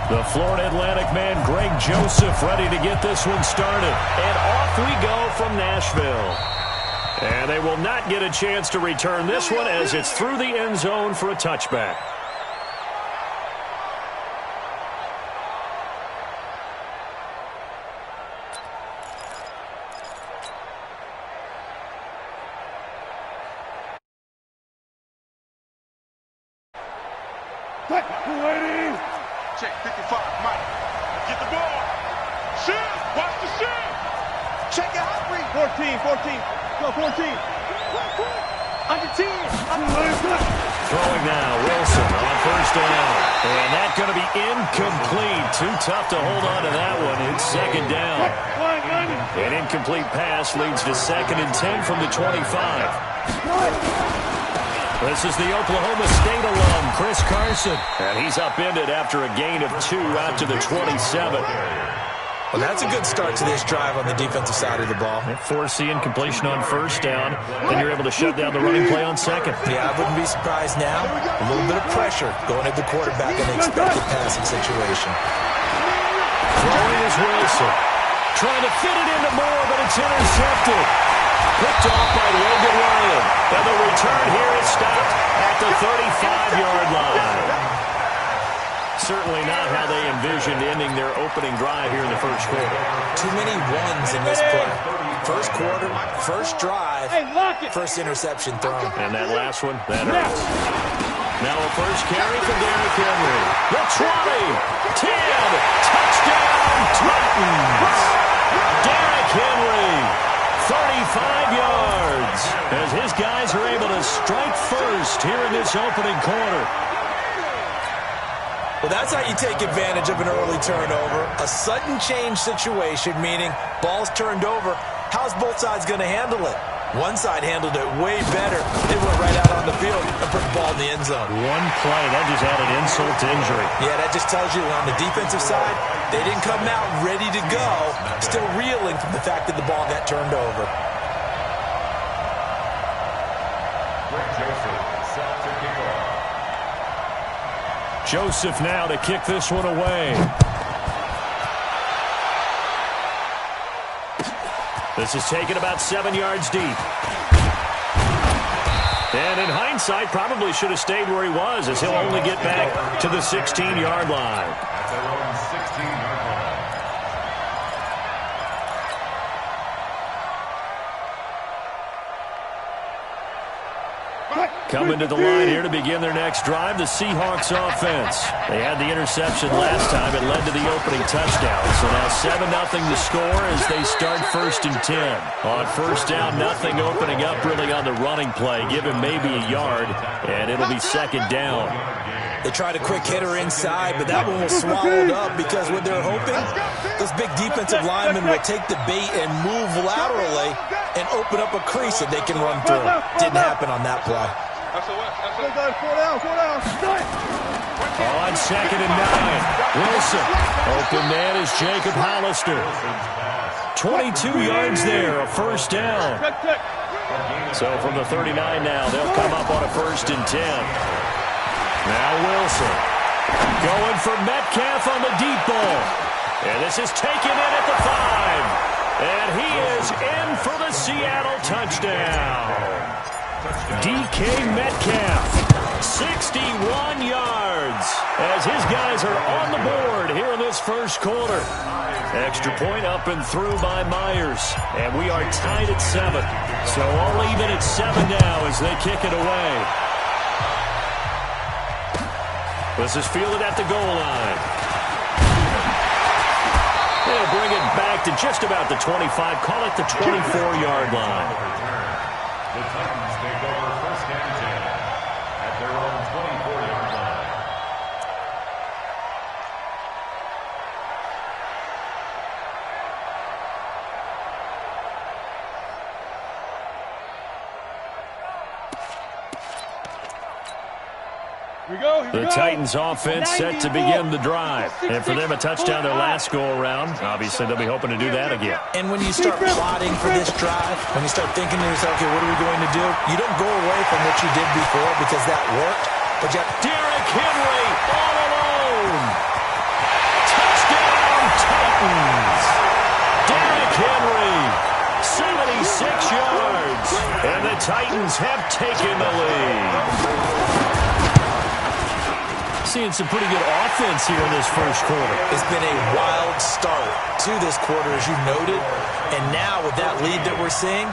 The Florida Atlantic man, Greg Joseph, ready to get this one started. And off we go from Nashville. And they will not get a chance to return this one as it's through the end zone for a touchback. Check 55, Mike. Get the ball. Shoot. Watch the shoot. Check it out. 14. Go 14. Under 10. Throwing now, Wilson on first down. And that's going to be incomplete. Too tough to hold on to that one. It's second down. An incomplete pass leads to 2nd and 10 from the 25. This is the Oklahoma State alum, Chris Carson. And he's upended after a gain of 2 out to the 27. Well, that's a good start to this drive on the defensive side of the ball. Force the incompletion on first down. Then you're able to shut down the running play on second. Yeah, I wouldn't be surprised now. A little bit of pressure going at the quarterback in an expected passing situation. Throwing is Wilson. Trying to fit it into Moore, but it's intercepted. Picked off by Logan Ryan. And the return here is stopped at the 35-yard line. Certainly not how they envisioned ending their opening drive here in the first quarter. Too many ones in this play. First quarter, first drive, first interception thrown. And that last one, that hurts. Now a first carry for Derrick Henry. The 20, 10, touchdown Titans. Derrick Henry, 35 yards, as his guys are able to strike first here in this opening quarter. Well, that's how you take advantage of an early turnover. A sudden change situation, meaning ball's turned over. How's both sides going to handle it? One side handled it way better. They went right out on the field and put the ball in the end zone. One play, that just added insult to injury. Yeah, that just tells you on the defensive side, they didn't come out ready to go, still reeling from the fact that the ball got turned over. Joseph now to kick this one away. This is taken about 7 yards deep. And in hindsight, probably should have stayed where he was, as he'll only get back to the 16-yard line. Coming to the line here to begin their next drive, the Seahawks offense. They had the interception last time. It led to the opening touchdown. So now 7-0 to score as they start 1st and 10. On first down, nothing opening up really on the running play. Give him maybe a yard, and it'll be 2nd down. They tried a quick hitter inside, but that one was swallowed up because what they're hoping, those big defensive linemen will take the bait and move laterally and open up a crease that they can run through. Didn't happen on that play. On 2nd and 9, Wilson. Open man is Jacob Hollister. 22 yards there, a first down. So from the 39 now, they'll come up on a 1st and 10. Now Wilson. Going for Metcalf on the deep ball. And this is taken in at the 5. And he is in for the Seattle touchdown. DK Metcalf, 61 yards, as his guys are on the board here in this first quarter. Extra point up and through by Myers, and we are tied at 7. So all even at 7 now as they kick it away. This is fielded at the goal line. They'll bring it back to just about the 25, call it the 24-yard line. The Titans take over 1st and 10 at their own 24-yard line. The Titans offense set to begin the drive. And for them, a touchdown their last go-around. Obviously, they'll be hoping to do that again. And when you start plotting for this drive, when you start thinking to yourself, okay, what are we going to do? You don't go away from what you did before because that worked. But you have Derrick Henry all alone. Titans. Derrick Henry, 76 yards. And the Titans have taken the lead. Seeing some pretty good offense here in this first quarter. It's been a wild start to this quarter, as you noted. And now with that lead that we're seeing,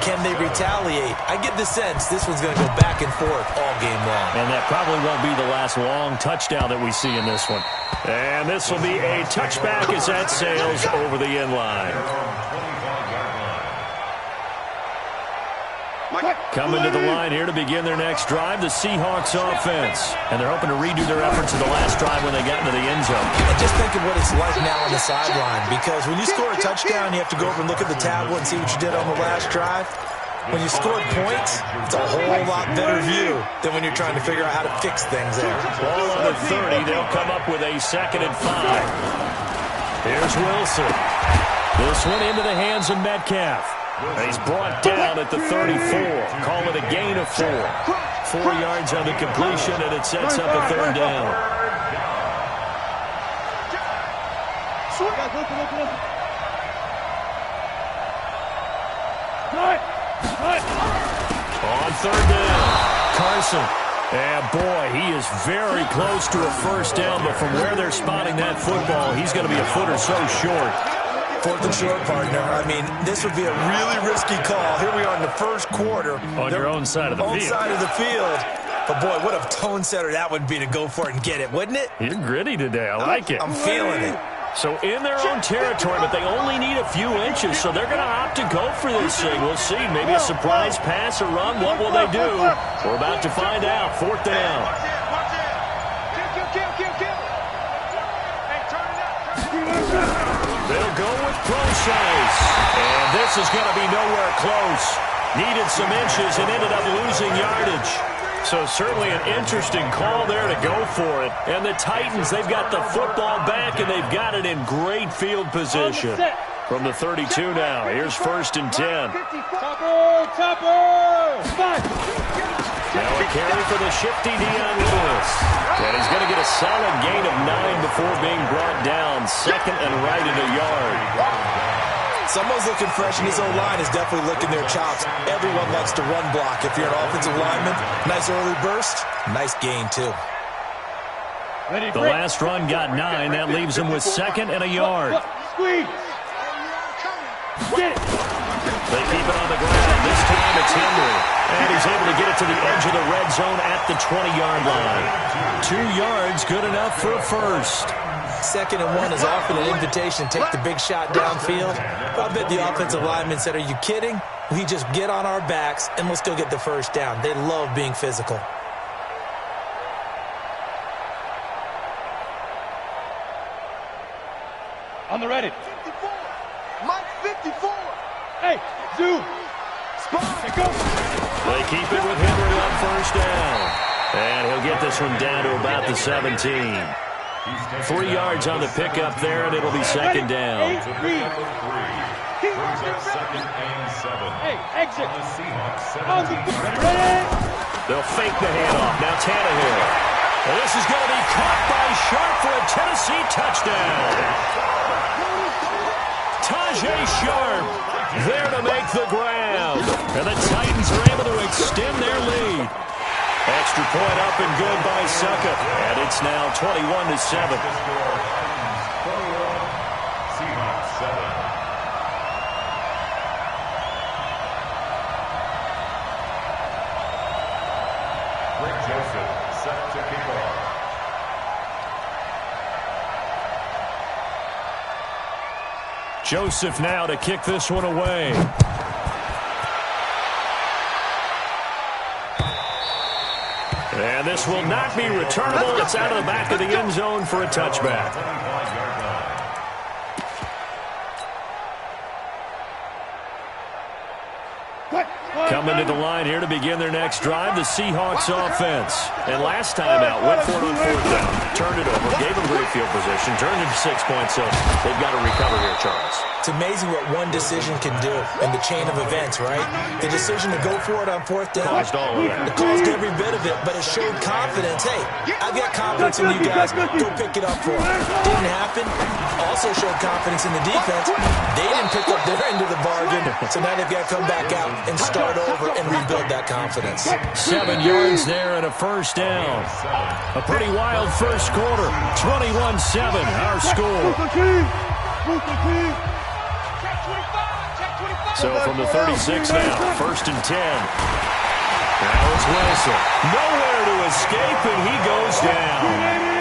can they retaliate? I get the sense this one's going to go back and forth all game long. And that probably won't be the last long touchdown that we see in this one. And this will be a touchback as that sails over the end line. Coming to the line here to begin their next drive, the Seahawks offense. And they're hoping to redo their efforts in the last drive when they got into the end zone. And just think of what it's like now on the sideline, because when you score a touchdown, you have to go over and look at the tablet and see what you did on the last drive. When you scored points, it's a whole lot better view than when you're trying to figure out how to fix things there. Ball on the 30, they'll come up with a 2nd and 5. Here's Wilson. This one into the hands of Metcalf. And he's brought down at the 34. Call it a gain of 4. 4 yards on the completion, and it sets up a 3rd down. On 3rd down, Carson. And boy, he is very close to a 1st down, but from where they're spotting that football, he's going to be a foot or so short. 4th and short, partner. I mean, this would be a really risky call. Here we are in the first quarter. On your own side of the field. Own side of the field. But, boy, what a tone setter that would be to go for it and get it, wouldn't it? You're gritty today. I like it. I'm feeling it. So in their own territory, but they only need a few inches, so they're going to opt to go for this thing. We'll see. Maybe a surprise pass or run. What will they do? We're about to find out. 4th down. They'll go with Procise. And this is going to be nowhere close. Needed some inches and ended up losing yardage. So certainly an interesting call there to go for it. And the Titans, they've got the football back, and they've got it in great field position. From the 32 now, here's 1st and 10. Now a carry for the shifty Dion Lewis. And he's going to get a solid gain of 9 before being brought down. 2nd and right in a yard. Someone's looking fresh, and his O-line is definitely licking their chops. Everyone likes to run block. If you're an offensive lineman, nice early burst, nice gain, too. The last run got 9. That leaves him with 2nd and a yard. They keep it on the ground. This time it's Henry. And he's able to get it to the edge of the red zone at the 20-yard line. 2 yards, good enough for a 1st. 2nd and 1 is often an invitation. Take the big shot downfield. But I bet the offensive lineman said, are you kidding? We just get on our backs and let's go get the 1st down. They love being physical. On the ready. 54. Mike 54. Hey, Zoom. Spot. Go. They keep it with Henry on 1st down. And he'll get this one down to about the 17. 3 yards on the pickup there, and it'll be 2nd down. Brings up 2nd and 7. Hey, exit. On the Seahawks 17. They'll fake the handoff. Now Tannehill. And this is going to be caught by Sharp for a Tennessee touchdown. Tajay Sharp there to make the grab. And the Titans are able to extend their lead. Extra point up and good by Suckup. And it's now 21-7. Seahawks 7. Greg Joseph set to kick off. Joseph now to kick this one away. And this will not be returnable. It's out of the back of the end zone for a touchback. Coming to the line here to begin their next drive, the Seahawks offense. And last time out, went for it on 4th down. Turned it over, gave them great field position, turned it to 6 points, so they've got to recover here, Charles. It's amazing what one decision can do in the chain of events, right? The decision to go for it on 4th down. Caused all of that. It caused every bit of it, but it showed confidence. Hey, I've got confidence in you guys. Go pick it up for them. Didn't happen. Also showed confidence in the defense. They didn't pick up their end of the bargain, so now they've got to come back out and start over and rebuild that confidence. 7 yards there and a first down. A pretty wild first quarter. 21-7, our score. So from the 36 now, 1st and 10. Now it's Wilson. Nowhere to escape, and he goes down.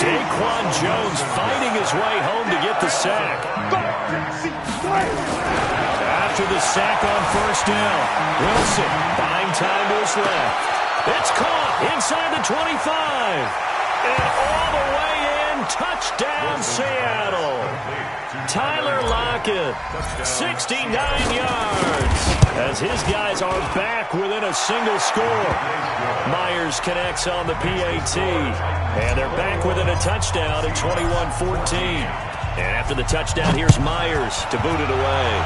Daquan Jones fighting his way home to get the sack. After the sack on 1st down, Wilson buying time to his left. It's caught inside the 25. And all the way in, touchdown Seattle. Tyler Lockett, 69 yards, as his guys are back within a single score. Myers connects on the PAT, and they're back within a touchdown at 21-14. And after the touchdown, here's Myers to boot it away.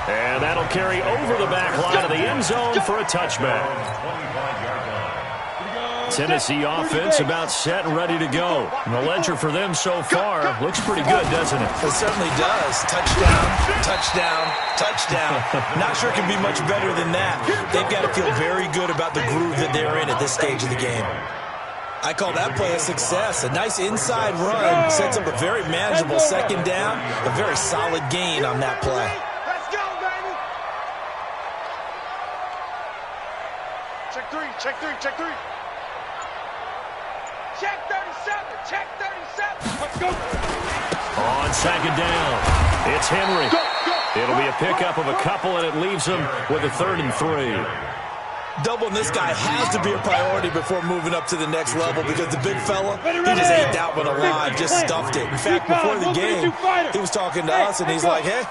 And that'll carry over the back line of the end zone for a touchback. Tennessee offense about set and ready to go. And the ledger for them so far looks pretty good, doesn't it? It certainly does. Touchdown, touchdown, touchdown. Not sure it can be much better than that. They've got to feel very good about the groove that they're in at this stage of the game. I call that play a success. A nice inside run sets up a very manageable 2nd down. A very solid gain on that play. Let's go, baby. Check three, check three, check three. Check 37, check 37. Let's go. On 2nd down, it's Henry. It'll be a pickup of a couple, and it leaves them with a 3rd and 3. Doubling this guy has to be a priority before moving up to the next level, because the big fella, he just ate that one alive, just stuffed it. In fact, before the game, he was talking to us, and he's like, hey,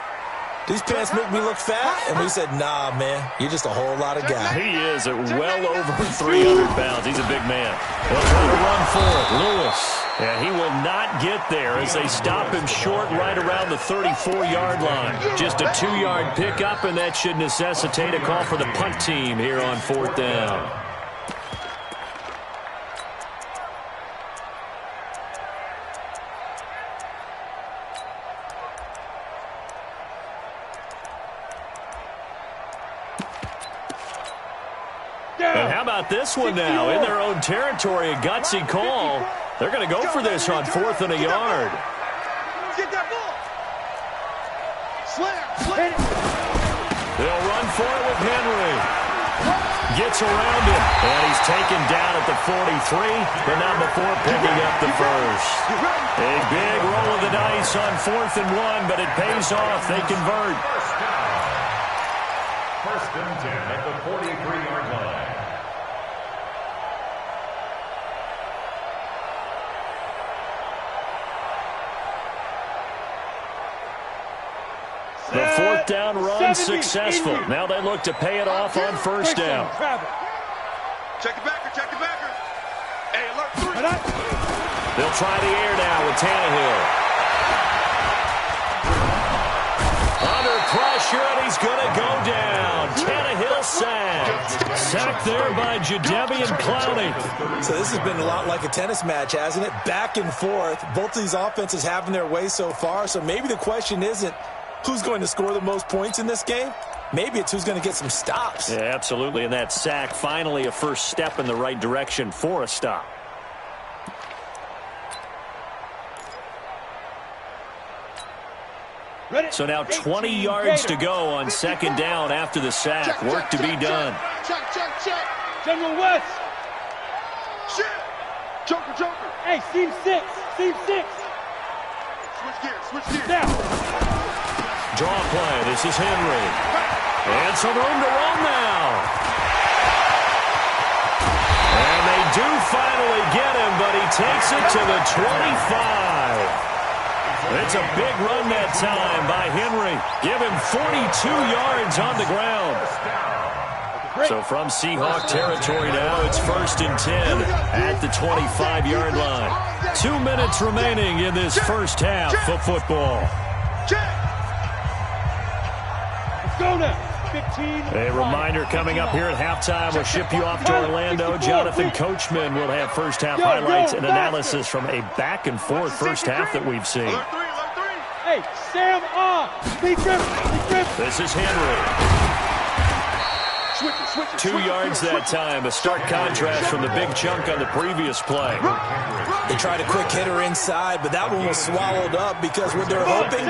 these pants make me look fat? And we said, nah, man, you're just a whole lot of guy. He is at well over 300 pounds. He's a big man. They'll try to run for it. Lewis. And he will not get there as they stop him short right around the 34-yard line. Just a 2-yard pickup, and that should necessitate a call for the punt team here on 4th down. And how about this one now? In their own territory, a gutsy call. They're going to go for this on 4th and a yard. Get that ball. Slam. They'll run for it with Henry. Gets around it, and he's taken down at the 43, but not before picking up the first. A big roll of the dice on 4th and 1, but it pays off. They convert. 1st and 10 at the 43-yard line. The 4th down run successful. Now they look to pay it off on 1st down. Check the backer, check the backer. Hey, alert 3. They'll try the air now with Tannehill. Under pressure, and he's going to go down. Tannehill sacked. Sacked there by Jadeveon Clowney. So this has been a lot like a tennis match, hasn't it? Back and forth. Both of these offenses having their way so far, so maybe the question isn't who's going to score the most points in this game. Maybe it's who's going to get some stops. Yeah, absolutely. And that sack, finally a first step in the right direction for a stop. So now 20 yards to go on 2nd down after the sack. Work to be done. Check. General West. Shit. Joker. Hey, seam 6. Switch gears. Now. Draw play. This is Henry. And some room to run now. And they do finally get him, but he takes it to the 25. It's a big run that time by Henry. Give him 42 yards on the ground. So from Seahawk territory now, it's 1st and 10 at the 25-yard line. 2 minutes remaining in this first half of football. Go now. A reminder coming up here at halftime. We'll ship you off to Orlando. Jonathan Coachman will have first-half highlights and analysis from a back-and-forth first half that we've seen. Hey, Sam off. This is Henry. 2 yards that time. A stark contrast from the big chunk on the previous play. They tried a quick hitter inside, but that one was swallowed up because what they're hoping,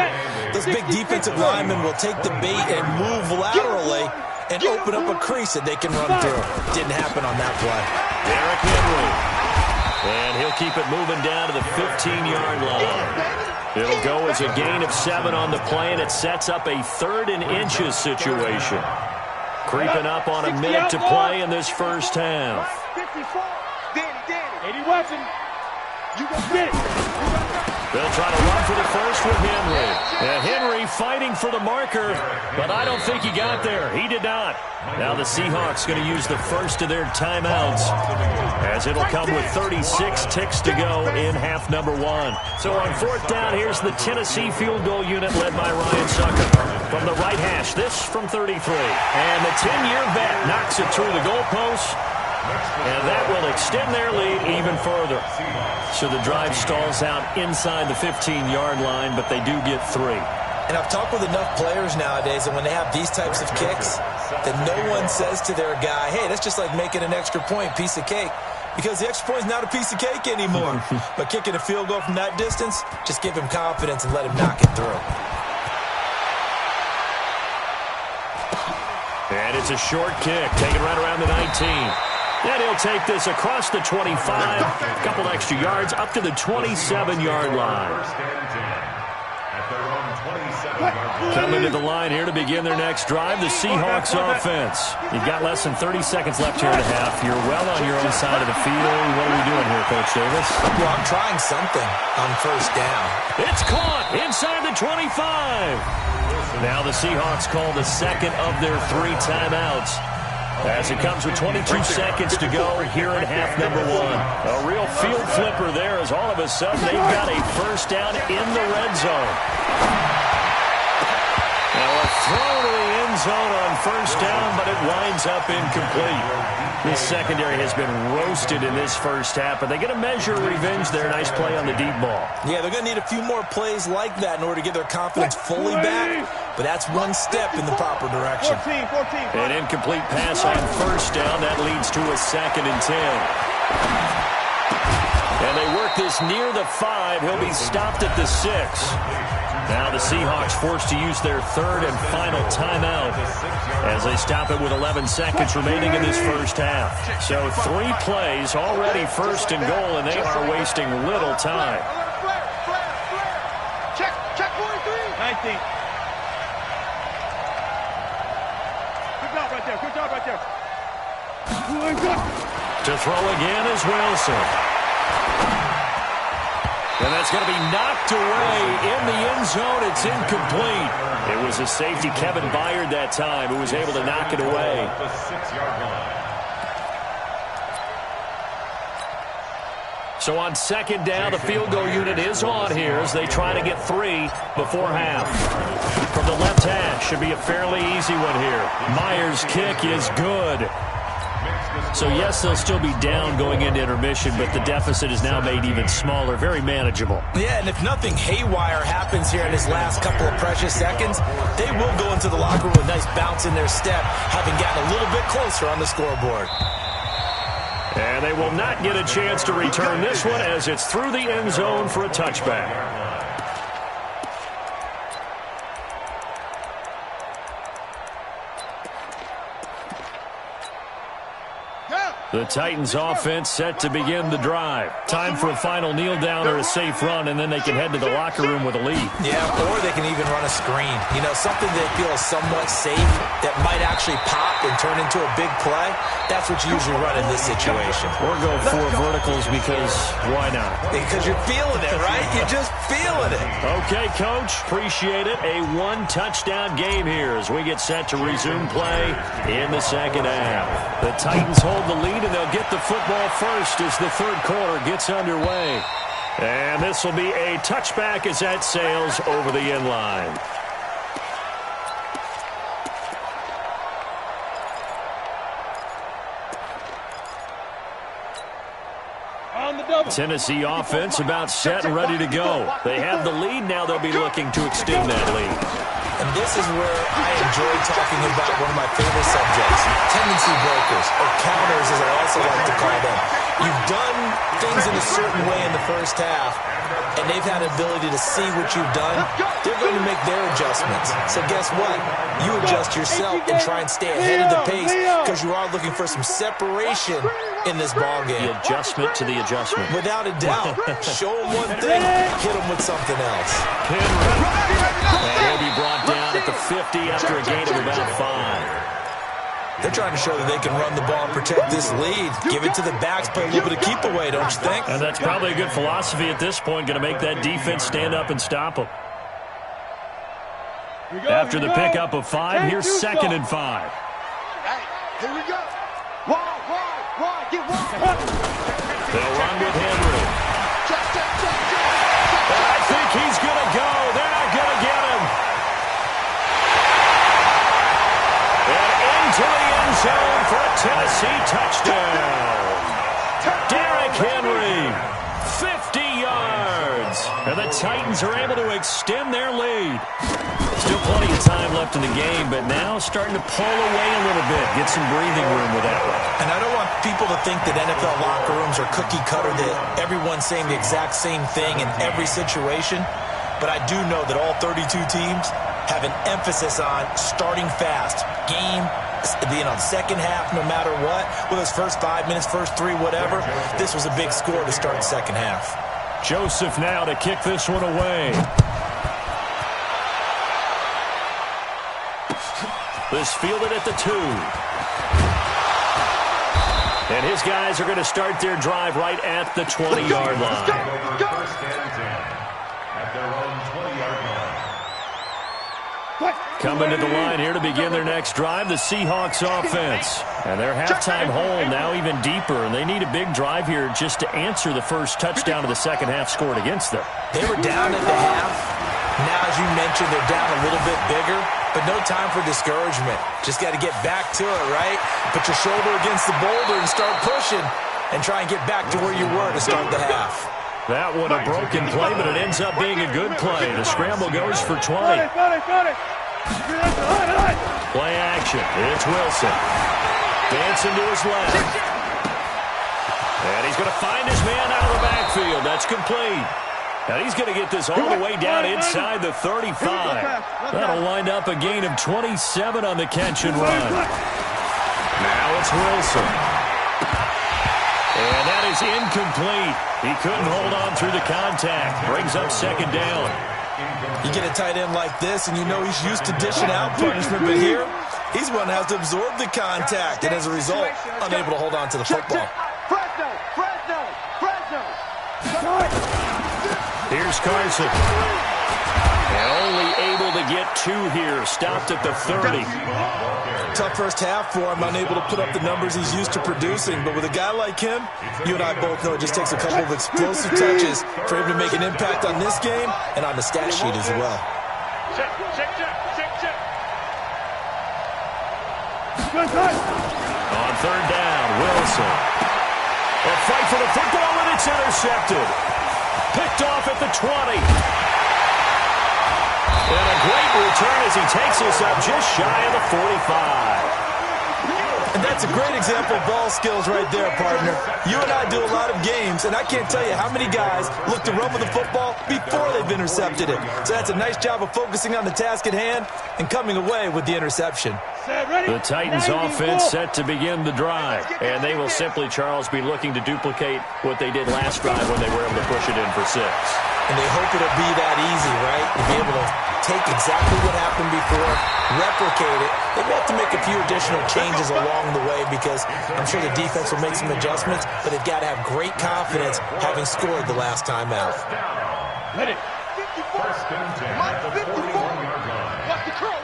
those big defensive linemen will take the bait and move laterally and open up a crease that they can run through. Didn't happen on that play. Derrick Henry. And he'll keep it moving down to the 15-yard line. It'll go as a gain of 7 on the play, and it sets up a 3rd and inches situation. Creeping up on a minute to play in this first half. Danny Watson, you go get it. They'll try to run for the first with Henry. And Henry fighting for the marker, but I don't think he got there. He did not. Now the Seahawks going to use the first of their timeouts, as it'll come with 36 ticks to go in half number 1. So on 4th down, here's the Tennessee field goal unit led by Ryan Sucker. From the right hash, this from 33. And the 10-year vet knocks it through the goalpost. And that will extend their lead even further. So the drive stalls out inside the 15-yard line, but they do get 3. And I've talked with enough players nowadays that when they have these types of kicks, that no one says to their guy, hey, that's just like making an extra point, piece of cake. Because the extra point is not a piece of cake anymore. But kicking a field goal from that distance, just give him confidence and let him knock it through. And it's a short kick, taken right around the 19. And he'll take this across the 25, a couple extra yards, up to the 27-yard line. Coming to the line here to begin their next drive, the Seahawks offense. You've got less than 30 seconds left here in the half. You're well on your own side of the field. What are we doing here, Coach Davis? Well, I'm trying something on first down. It's caught inside the 25. Now the Seahawks call the second of their 3 timeouts, as it comes with 22 seconds to go here in half number 1. A real field flipper there, as all of a sudden they've got a first down in the red zone. Now a throw to the end zone on first down, but it winds up incomplete. This secondary has been roasted in this first half, but they get a measure of revenge there. Nice play on the deep ball. Yeah, they're going to need a few more plays like that in order to get their confidence fully back, but that's one step in the proper direction. 14. An incomplete pass on first down. That leads to a 2nd and 10. And they work this near the 5. He'll be stopped at the 6. Now the Seahawks forced to use their 3rd and final timeout as they stop it with 11 seconds remaining in this first half. So 3 plays, already 1st and goal, and they are wasting little time. Check 43. 19. Good job right there. To throw again is Wilson. And that's going to be knocked away in the end zone. It's incomplete. It was a safety, Kevin Byard, that time, who was able to knock it away. The 6-yard line. So on 2nd down, the field goal unit is on here as they try to get 3 before half. From the left hash, should be a fairly easy one here. Myers' kick is good. So, yes, they'll still be down going into intermission, but the deficit is now made even smaller, very manageable. Yeah, and if nothing haywire happens here in his last couple of precious seconds, they will go into the locker room with a nice bounce in their step, having gotten a little bit closer on the scoreboard. And they will not get a chance to return this one as it's through the end zone for a touchback. The Titans offense set to begin the drive. Time for a final kneel down or a safe run, and then they can head to the locker room with a lead. Yeah, or they can even run a screen. You know, something they feel is somewhat safe that might actually pop and turn into a big play. That's what you usually run in this situation. Or go 4 verticals because why not? Because you're feeling it, right? You're just feeling it. Okay, Coach. Appreciate it. A 1-touchdown game here as we get set to resume play in the second half. The Titans hold the lead, and they'll get the football first as the 3rd quarter gets underway. And this will be a touchback as that sails over the end line. Tennessee offense about set and ready to go. They have the lead. Now they'll be looking to extend that lead. And this is where I enjoy talking about one of my favorite subjects, tendency breakers, or counters as I also like to call them. You've done things in a certain way in the first half, and they've had an ability to see what you've done. They're going to make their adjustments. So guess what? You adjust yourself and try and stay ahead of the pace because you are looking for some separation in this ball game. The adjustment to the adjustment. Without a doubt. Show them one thing, hit them with something else. And he'll be brought down at the 50 after a gain of about 5. They're trying to show that they can run the ball and protect this lead. Give it to the backs, play a little bit of keep away, don't you think? And that's probably a good philosophy at this point, going to make that defense stand up and stop them. After the pickup of 5, here's 2nd and 5. Here we go. Wide, get wide. They'll run with Henry. I think he's going to go. They're not going to get him. And into the end zone for a Tennessee touchdown. Derrick Henry, 50 yards. And the Titans are able to extend their lead. Still plenty of time left in the game, but now starting to pull away a little bit. Get some breathing room with that one. And I don't want people to think that NFL locker rooms are cookie cutter, that everyone's saying the exact same thing in every situation. But I do know that all 32 teams have an emphasis on starting fast. Game, second half, no matter what. Whether it's first 5 minutes, first 3, whatever. This was a big score to start the second half. Joseph now to kick this one away. This fielded at the 2. And his guys are going to start their drive right at the 20-yard line. First and 10 at their own 20-yard line. Coming to the line here to begin their next drive, the Seahawks offense. And their halftime hole now even deeper, and they need a big drive here just to answer the first touchdown of the second half scored against them. They were down at the half. Now, as you mentioned, they're down a little bit bigger, but no time for discouragement. Just got to get back to it, right? Put your shoulder against the boulder and start pushing and try and get back to where you were to start the half. That one a broken play, but it ends up being a good play. The scramble goes for 20. Play action. It's Wilson. Dancing to his left. And he's going to find his man out of the backfield. That's complete. And he's going to get this all the way down inside the 35. That'll wind up a gain of 27 on the catch and run. Now it's Wilson. And that is incomplete. He couldn't hold on through the contact. Brings up 2nd down. You get a tight end like this, and you know he's used to dishing out punishment, but here, he's one that has to absorb the contact, and as a result, unable to hold on to the football. Here's Carson. And only able to get 2 here. Stopped at the 30. Tough first half for him, unable to put up the numbers he's used to producing. But with a guy like him, you and I both know it just takes a couple of explosive touches for him to make an impact on this game and on the stat sheet as well. Check. On 3rd down, Wilson. A fight for the football, and it's intercepted. Picked off at the 20. And a great return as he takes us up just shy of the 45. And that's a great example of ball skills right there, partner. You and I do a lot of games, and I can't tell you how many guys look to run with the football before they've intercepted it. So that's a nice job of focusing on the task at hand and coming away with the interception. The Titans offense set to begin the drive, and they will simply, Charles, be looking to duplicate what they did last drive when they were able to push it in for 6. And they hope it'll be that easy, right? To be able to take exactly what happened before, replicate it. They may have to make a few additional changes along the way because I'm sure the defense will make some adjustments, but they've got to have great confidence having scored the last time out. Ready. First and 10 at the 41-yard line. Watch the curl.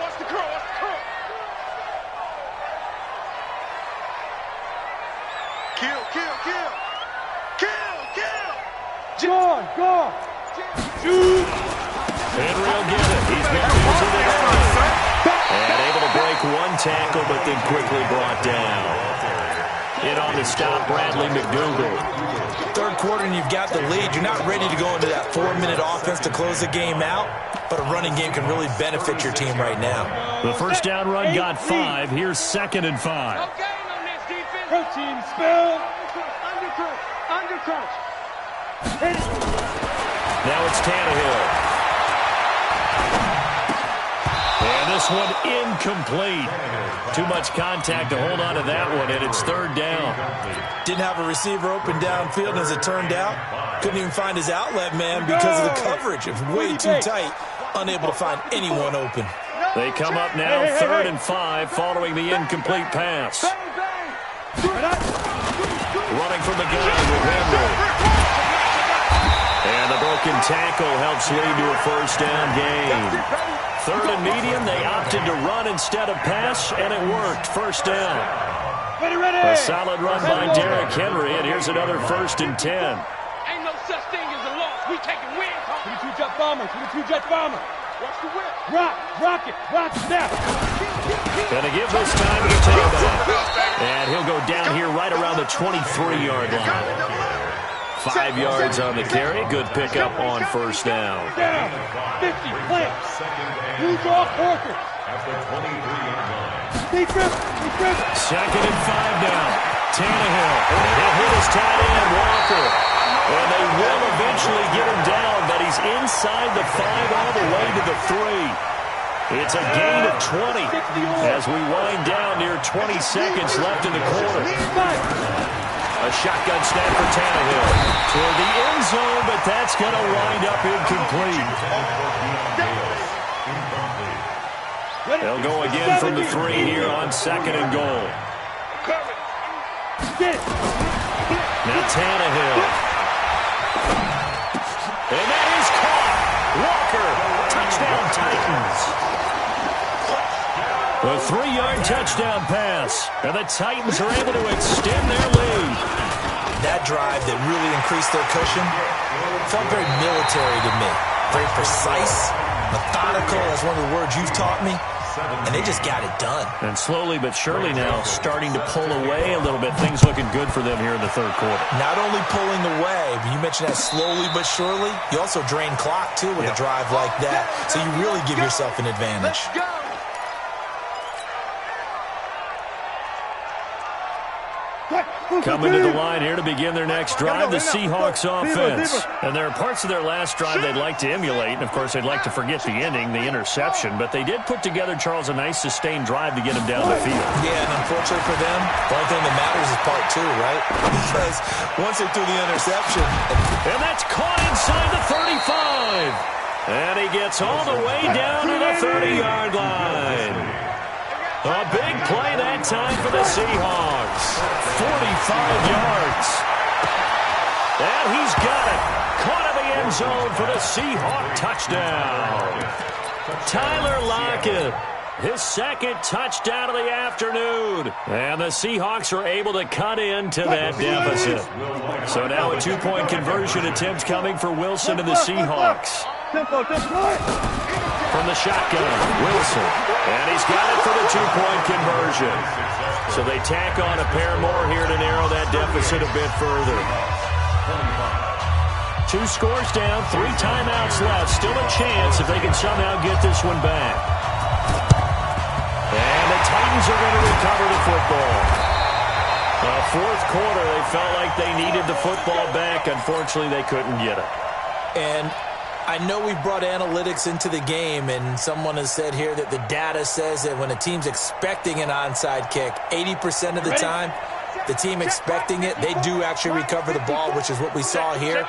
Kill. Go. Shoot. Henry will get it. He's been using it early. And able to break one tackle, but then quickly brought down. in on the stop, Bradley McDougal. Third quarter and you've got the lead. You're not ready to go into that 4-minute offense to close the game out, but a running game can really benefit your team right now. The first down run got 5. Here's 2nd and 5. Protein spill. Undercut. Now it's Tannehill. And this one incomplete. Too much contact to hold on to that one, and it's 3rd down. Didn't have a receiver open downfield, as it turned out. Couldn't even find his outlet man because of the coverage. It was way too tight. Unable to find anyone open. They come up now 3rd and 5 following the incomplete pass. Running from the gun with Henry. And the broken tackle helps lead to a first down gain. 3rd and medium, they opted to run instead of pass, and it worked. First down. A solid run by Derrick Henry, and here's another 1st and 10. Ain't no such thing as a loss. We taking wins. 22-jet bomber. 22-jet bomber. Watch the whip. Rock it now. Gonna give this time to the tailback. And he'll go down here right around the 23-yard line. 5 yards on the carry. Good pickup on first down. 50, clamps. Who's off Parker? At the 23-yard line. Second and 5 now. Tannehill. He'll hit his tight end, Walker. And they will eventually get him down, but he's inside the 5 all the way to the 3. It's a gain of 20 as we wind down near 20 seconds left in the quarter. A shotgun snap for Tannehill toward the end zone, but that's going to wind up incomplete. They'll go again from the 3 here on 2nd and goal. Now Tannehill. And that is caught. Walker, touchdown Titans. A 3-yard touchdown pass, and the Titans are able to extend their lead. That drive that really increased their cushion felt very military to me. Very precise, methodical, that's one of the words you've taught me. And they just got it done. And slowly but surely now starting to pull away a little bit. Things looking good for them here in the 3rd quarter. Not only pulling away, but you mentioned that slowly but surely. You also drain clock, too, with a drive like that. So you really give yourself an advantage. Coming to the line here to begin their next drive, the Seahawks offense. And there are parts of their last drive they'd like to emulate. And, of course, they'd like to forget the ending, the interception. But they did put together, Charles, a nice sustained drive to get them down the field. Yeah, and unfortunately for them, the only thing that matters is part 2, right? Because once they threw the interception. And that's caught inside the 35. And he gets all the way down to the 30-yard line. A big play that time for the Seahawks. 45 yards. And he's got it. Caught in the end zone for the Seahawk touchdown. Tyler Lockett, his 2nd touchdown of the afternoon. And the Seahawks are able to cut into that deficit. So now a 2-point conversion attempt coming for Wilson and the Seahawks. From the shotgun, Wilson. And he's got it for the 2-point conversion. So they tack on a pair more here to narrow that deficit a bit further. 2 scores down, 3 timeouts left. Still a chance if they can somehow get this one back. And the Titans are going to recover the football. 4th quarter, they felt like they needed the football back. Unfortunately, they couldn't get it. And I know we've brought analytics into the game, and someone has said here that the data says that when a team's expecting an onside kick, 80% of the time, the team expecting it, they do actually recover the ball, which is what we saw here.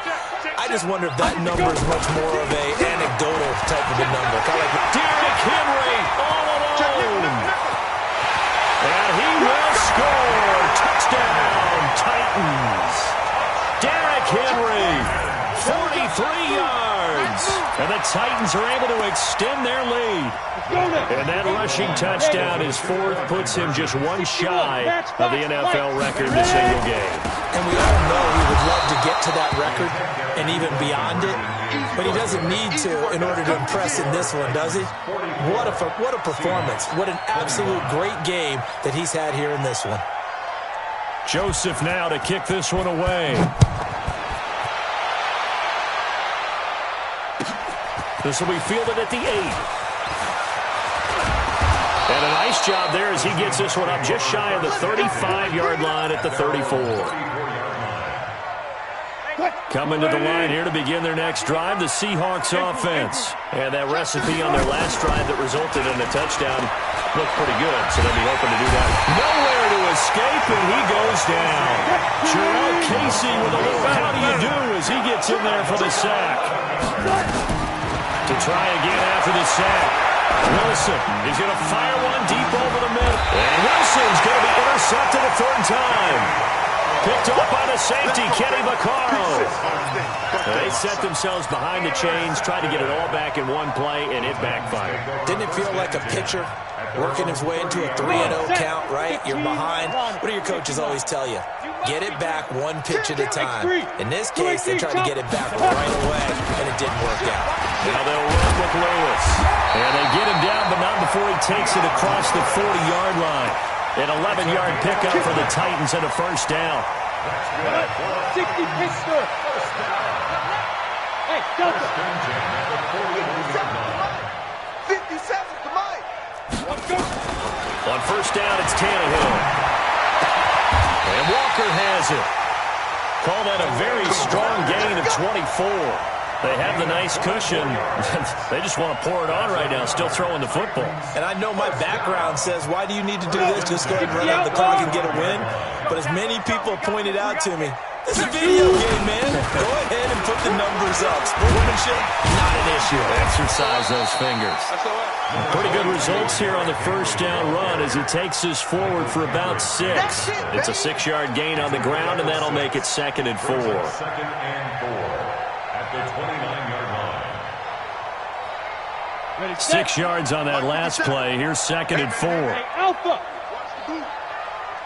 I just wonder if that number is much more of a anecdotal type of a number. Kind of like Derrick Henry all alone. And he will score. Touchdown, Titans. Derrick Henry, 43 yards. And the Titans are able to extend their lead. And that rushing touchdown, his 4th, puts him just 1 shy of the NFL record in a single game. And we all know he would love to get to that record and even beyond it, but he doesn't need to in order to impress in this one, does he? What a performance. What an absolute great game that he's had here in this one. Joseph now to kick this one away. This will be fielded at the 8. And a nice job there as he gets this one up just shy of the 35-yard line at the 34. Coming to the line here to begin their next drive, the Seahawks offense. And that recipe on their last drive that resulted in a touchdown looked pretty good, so they'll be hoping to do that. Nowhere to escape, and he goes down. Jarrell Casey with a little how do you do as he gets in there for the sack. To try again after the sack. Wilson is going to fire one deep over the middle. And Wilson's going to be intercepted a third time. Picked up by the safety, Kenny Vaccaro. They set themselves behind the chains, tried to get it all back in one play, and it backfired. Didn't it feel like a pitcher working his way into a 3-0 count, right? You're behind. What do your coaches always tell you? Get it back one pitch at a time. In this case, they tried to get it back right away, and it didn't work out. Now they'll run with Lewis. And they get him down, but not before he takes it across the 40-yard line. An 11-yard pickup for the Titans and a first down. 60 picture. Hey, Delta. 57 to Mike. On first down, it's Tannehill. And Walker has it. Call that a very strong gain of 24. They have the nice cushion. They just want to pour it on right now, still throwing the football. And I know my background says, why do you need to do this? Just go ahead and run out the clock and get a win. But as many people pointed out to me, this is a video game, man. Go ahead and put the numbers up. Sportsmanship, not an issue. Exercise those fingers. Pretty good results here on the first down run as he takes this forward for about 6. It's a 6-yard gain on the ground, and that'll make it 2nd and 4. 2nd and 4. The 29-yard line. 6 yards on that last play. Here's 2nd and 4. Hey, Alpha.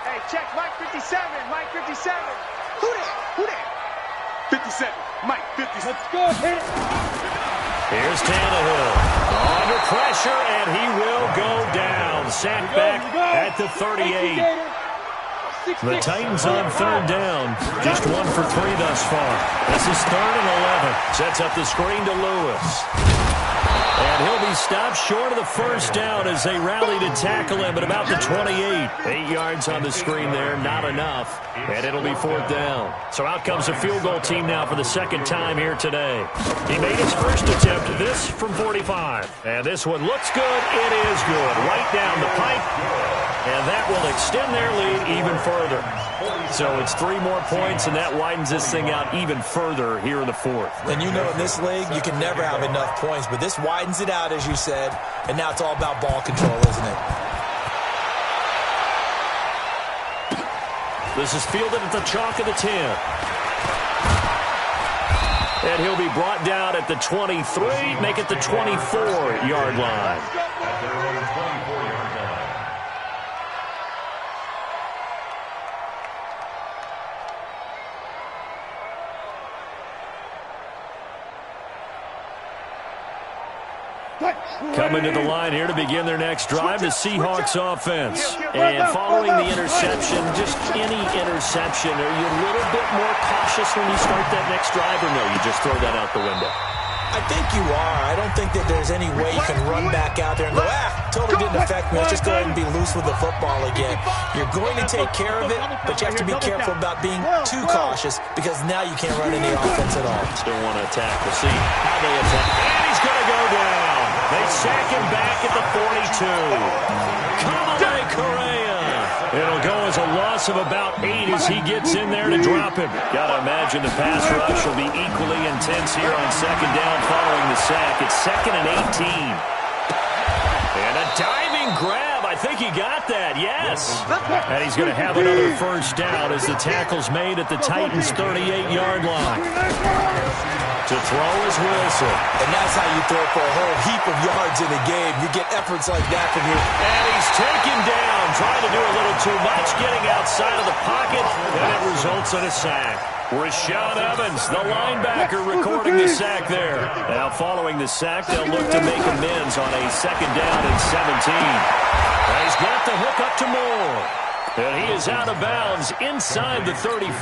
Hey, check Mike 57. Mike 57. Who that? 57. Mike 57. Let's go. Hit it. Here's Tannehill. Under pressure, and he will go down. Sacked back at the 38. The Titans on third down. Just 1 for 3 thus far. This is 3rd and 11. Sets up the screen to Lewis. And he'll be stopped short of the first down as they rally to tackle him at about the 28. 8 yards on the screen there, not enough. And it'll be 4th down. So out comes the field goal team now for the second time here today. He made his first attempt, this from 45. And this one looks good. It is good. Right down the pipe. And that will extend their lead even further. So it's 3 more points, and that widens this thing out even further here in the 4th. And you know in this league, you can never have enough points, but this widens it out, as you said, and now it's all about ball control, isn't it? This is fielded at the chalk of the 10. And he'll be brought down at the 23, make it the 24-yard line. At their own 24-yard line. Coming to the line here to begin their next drive, the Seahawks offense. And following the interception, just any interception, are you a little bit more cautious when you start that next drive, or no, you just throw that out the window? I think you are. I don't think that there's any way you can run back out there and go, totally didn't affect me. Let's just go ahead and be loose with the football again. You're going to take care of it, but you have to be careful about being too cautious because now you can't run any offense at all. Still want to attack. We'll see how they attack. And he's going to go down. They sack him back at the 42. Come away, Correa. It'll go as a loss of about 8 as he gets in there to drop him. Got to imagine the pass rush will be equally intense here on 2nd down following the sack. It's 2nd and 18. And a diving grab. I think he got that, yes. And he's going to have another first down as the tackle's made at the Titans' 38-yard line. To throw is Wilson. And that's how you throw for a whole heap of yards in a game. You get efforts like that from your... And he's taken down, trying to do a little too much, getting outside of the pocket, and it results in a sack. Rashaan Evans, the linebacker, recording the sack there. Now following the sack, they'll look to make amends on a 2nd down and 17. And he's got the hook up to Moore. And he is out of bounds inside the 35.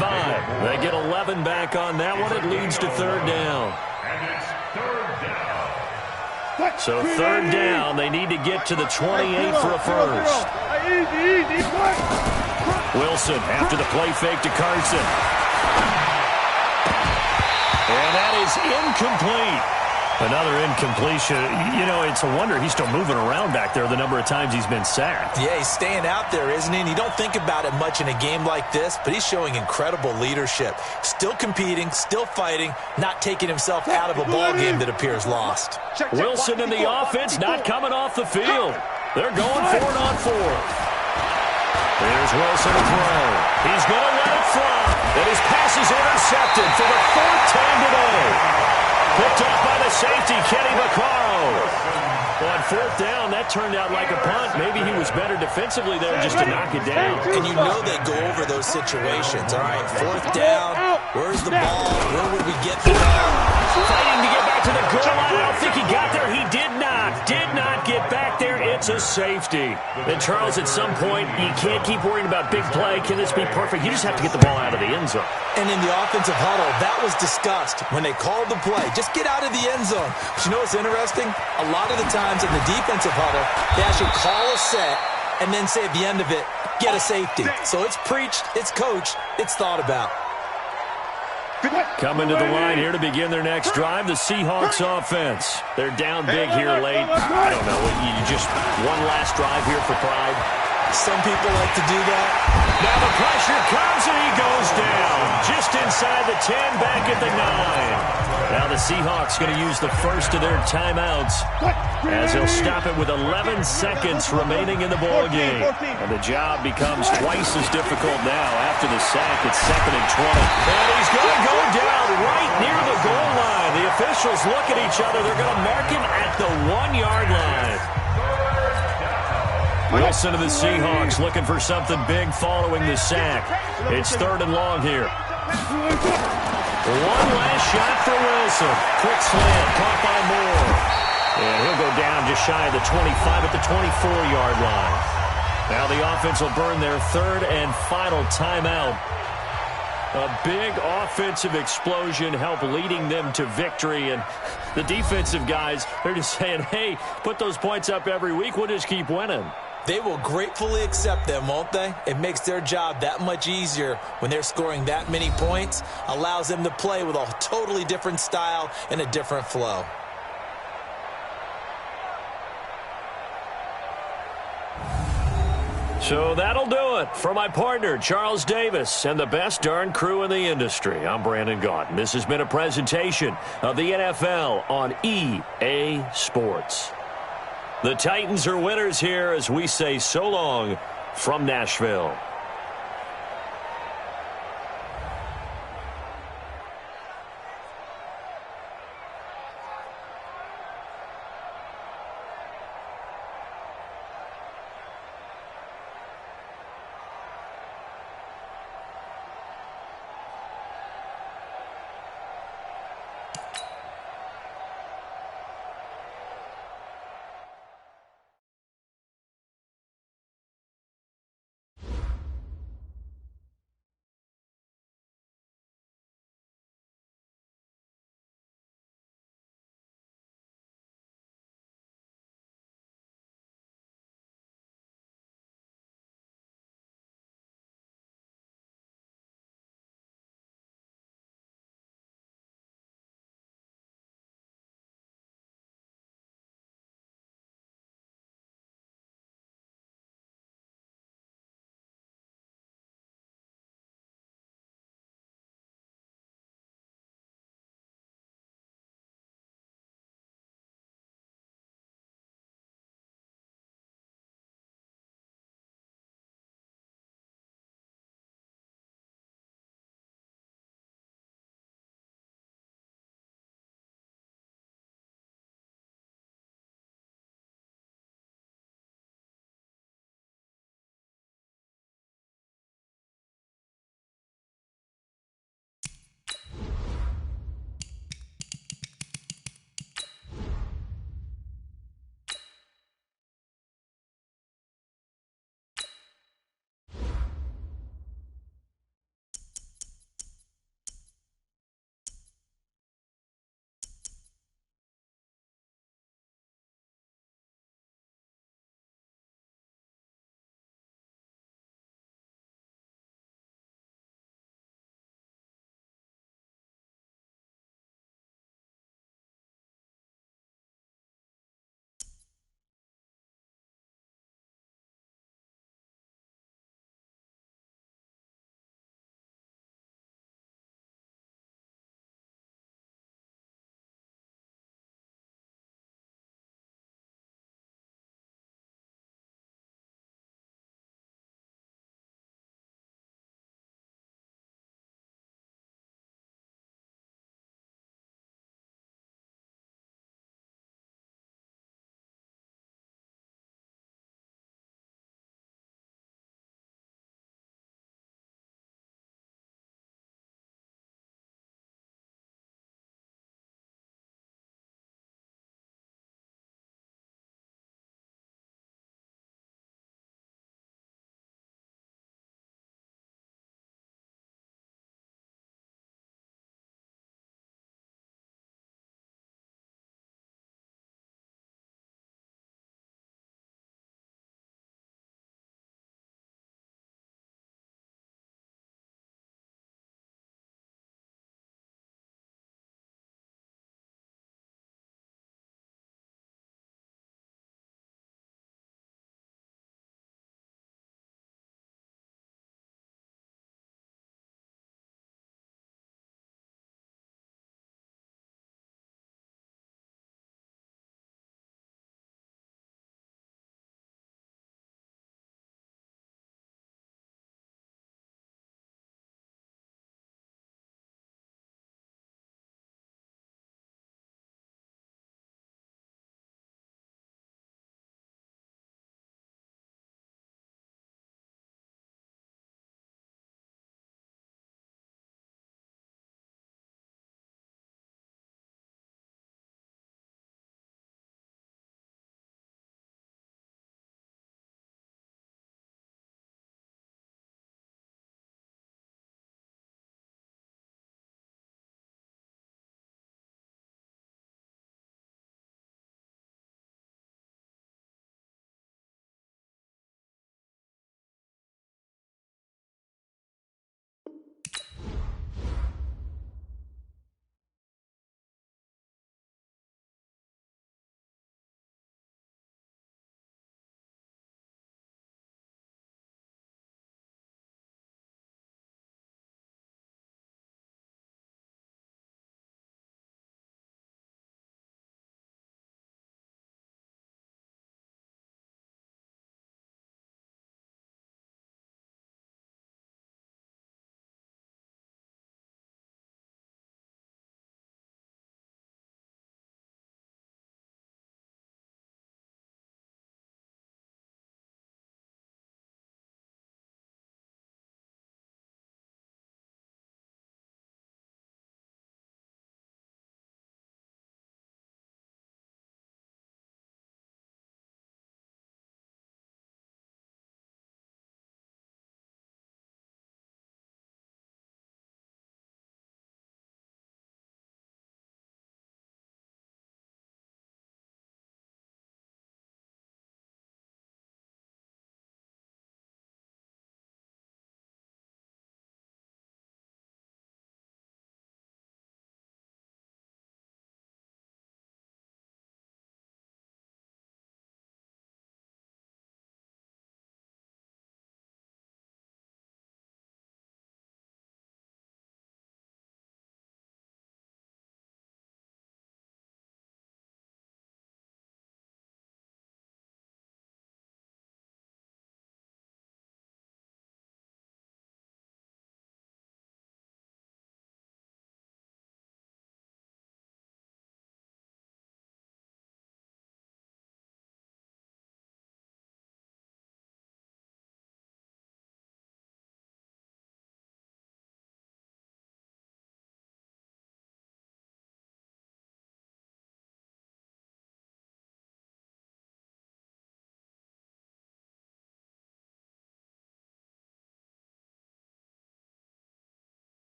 They get 11 back on that one. It leads to third down. And it's third down. So third down, they need to get to the 28 for a first. Wilson after the play fake to Carson. And that is incomplete. Another incompletion. You know, it's a wonder he's still moving around back there the number of times he's been sacked. Yeah, he's staying out there, isn't he? And you don't think about it much in a game like this, but he's showing incredible leadership. Still competing, still fighting, not taking himself out of a ball game that appears lost. Wilson and the offense not coming off the field. They're going for it on fourth. Here's Wilson to throw. He's going to let it fly. And his pass is intercepted for the fourth time today. Picked up by the safety, Kenny Vaccaro. On fourth down, that turned out like a punt. Maybe he was better defensively there just to knock it down. And you know they go over those situations. All right, fourth down, where's the ball? Where would we get the ball? Fighting to get back to the goal line. I don't think he got there. He did not get back there. It's a safety. And, Charles, at some point, you can't keep worrying about big play. Can this be perfect? You just have to get the ball out of the end zone. And in the offensive huddle, that was discussed when they called the play. Just get out of the end zone. But you know what's interesting? A lot of the times in the defensive huddle, they actually call a set and then say at the end of it, get a safety. So it's preached, it's coached, it's thought about. Coming to the line here to begin their next drive, the Seahawks offense. They're down big here late. I don't know. You just one last drive here for pride. Some people like to do that. Now the pressure comes and he goes down. Just inside the 10, back at the 9. Now the Seahawks going to use the first of their timeouts as he'll stop it with 11 seconds remaining in the ball game. And the job becomes twice as difficult now after the sack. It's 2nd and 20. And he's going to go down right near the goal line. The officials look at each other. They're going to mark him at the 1-yard line. Wilson to the Seahawks looking for something big following the sack. It's 3rd and long here. One last shot for Wilson. Quick slant, caught by Moore. And he'll go down just shy of the 25 at the 24-yard line. Now the offense will burn their 3rd and final timeout. A big offensive explosion helped leading them to victory. And the defensive guys, they're just saying, hey, put those points up every week. We'll just keep winning. They will gratefully accept them, won't they? It makes their job that much easier when they're scoring that many points. Allows them to play with a totally different style and a different flow. So that'll do it for my partner, Charles Davis, and the best darn crew in the industry. I'm Brandon Gaudin. This has been a presentation of the NFL on EA Sports. The Titans are winners here as we say so long from Nashville.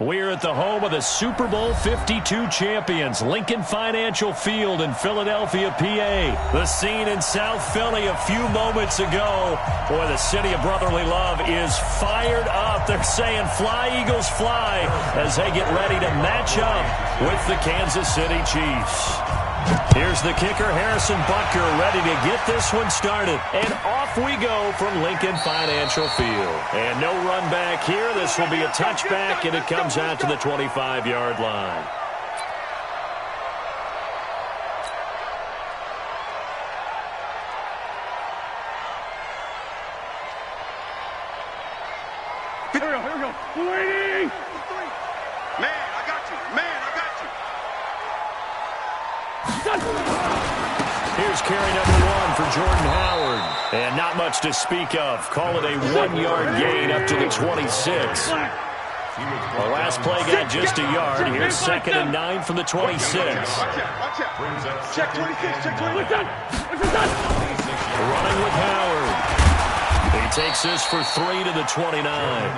We're at the home of the Super Bowl 52 champions, Lincoln Financial Field in Philadelphia, PA. The scene in South Philly a few moments ago. Boy, the city of brotherly love is fired up. They're saying, "Fly, Eagles, fly," as they get ready to match up with the Kansas City Chiefs. Here's the kicker, Harrison Butker, ready to get this one started. And off we go from Lincoln Financial Field. And no run back here. This will be a touchback, and it comes out to the 25-yard line. Here we go. Waiting. Man, I got you. Man, I got you. Here's carry number 1 for Jordan Howard. And not much to speak of. Call it a 1-yard gain up to the 26. The last play got just a yard. Here's 2nd and 9 from the 26. Watch out. Check 26. Check 26. Running with Howard. He takes this for 3 to the 29.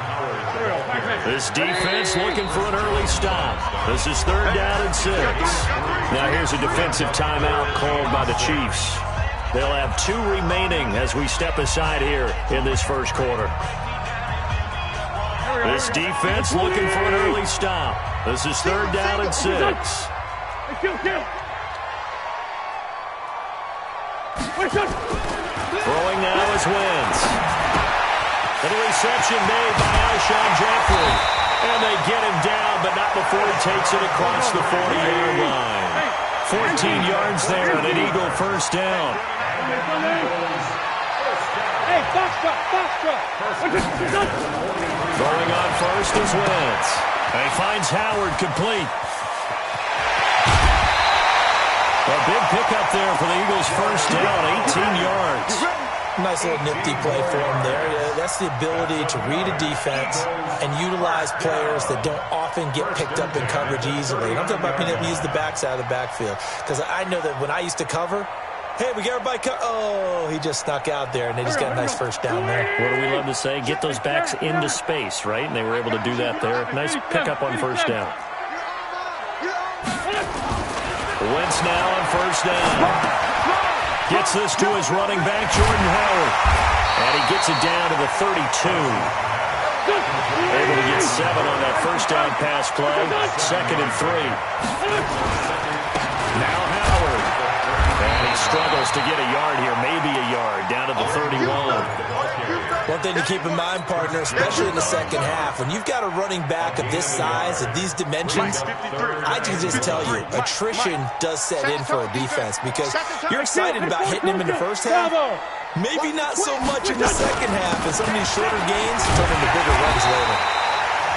This defense looking for an early stop. This is 3rd down and 6. Now here's a defensive timeout called by the Chiefs. They'll have 2 remaining as we step aside here in this first quarter. This defense looking for an early stop. This is 3rd down and 6. Throwing now is Wentz. And a reception made by Alshon Jeffrey. And they get him down, but not before he takes it across the 40-yard line. 14 yards there, and an Eagle first down. Throwing on first is Wentz. And he finds Howard complete. A big pickup there for the Eagles first down, 18 yards. Nice little nifty play for him there. Yeah, that's the ability to read a defense and utilize players that don't often get picked up in coverage easily. And I'm talking about being able to use the backside of the backfield. Because I know that when I used to cover, hey, we got everybody oh, he just snuck out there, and they just got a nice first down there. What do we love to say? Get those backs into space, right? And they were able to do that there. Nice pickup on first down. Wentz now on first down. Gets this to his running back, Jordan Howard. And he gets it down to the 32. Able to get 7 on that first down pass play. 2nd and 3. Now Howard. And he struggles to get a yard here. Maybe a yard. Down to the 31. One thing to keep in mind, partner, especially in the second half, when you've got a running back of this size, of these dimensions, I can just tell you, attrition does set in for a defense because you're excited about hitting him in the first half. Maybe not so much in the second half, and some of these shorter gains turn into bigger runs later.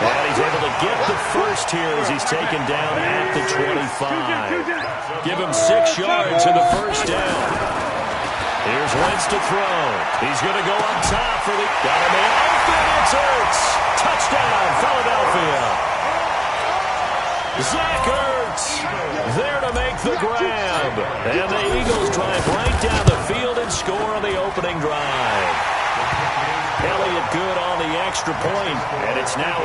And he's able to get the first here as he's taken down at the 25. Give him 6 yards in the first down. Here's Wentz to throw. He's going to go up top for the... Got him in. Open. It's Ertz. Touchdown, Philadelphia. Zach Ertz there to make the grab. And the Eagles drive right down the field and score on the opening drive. Elliott good on the extra point, and it's now...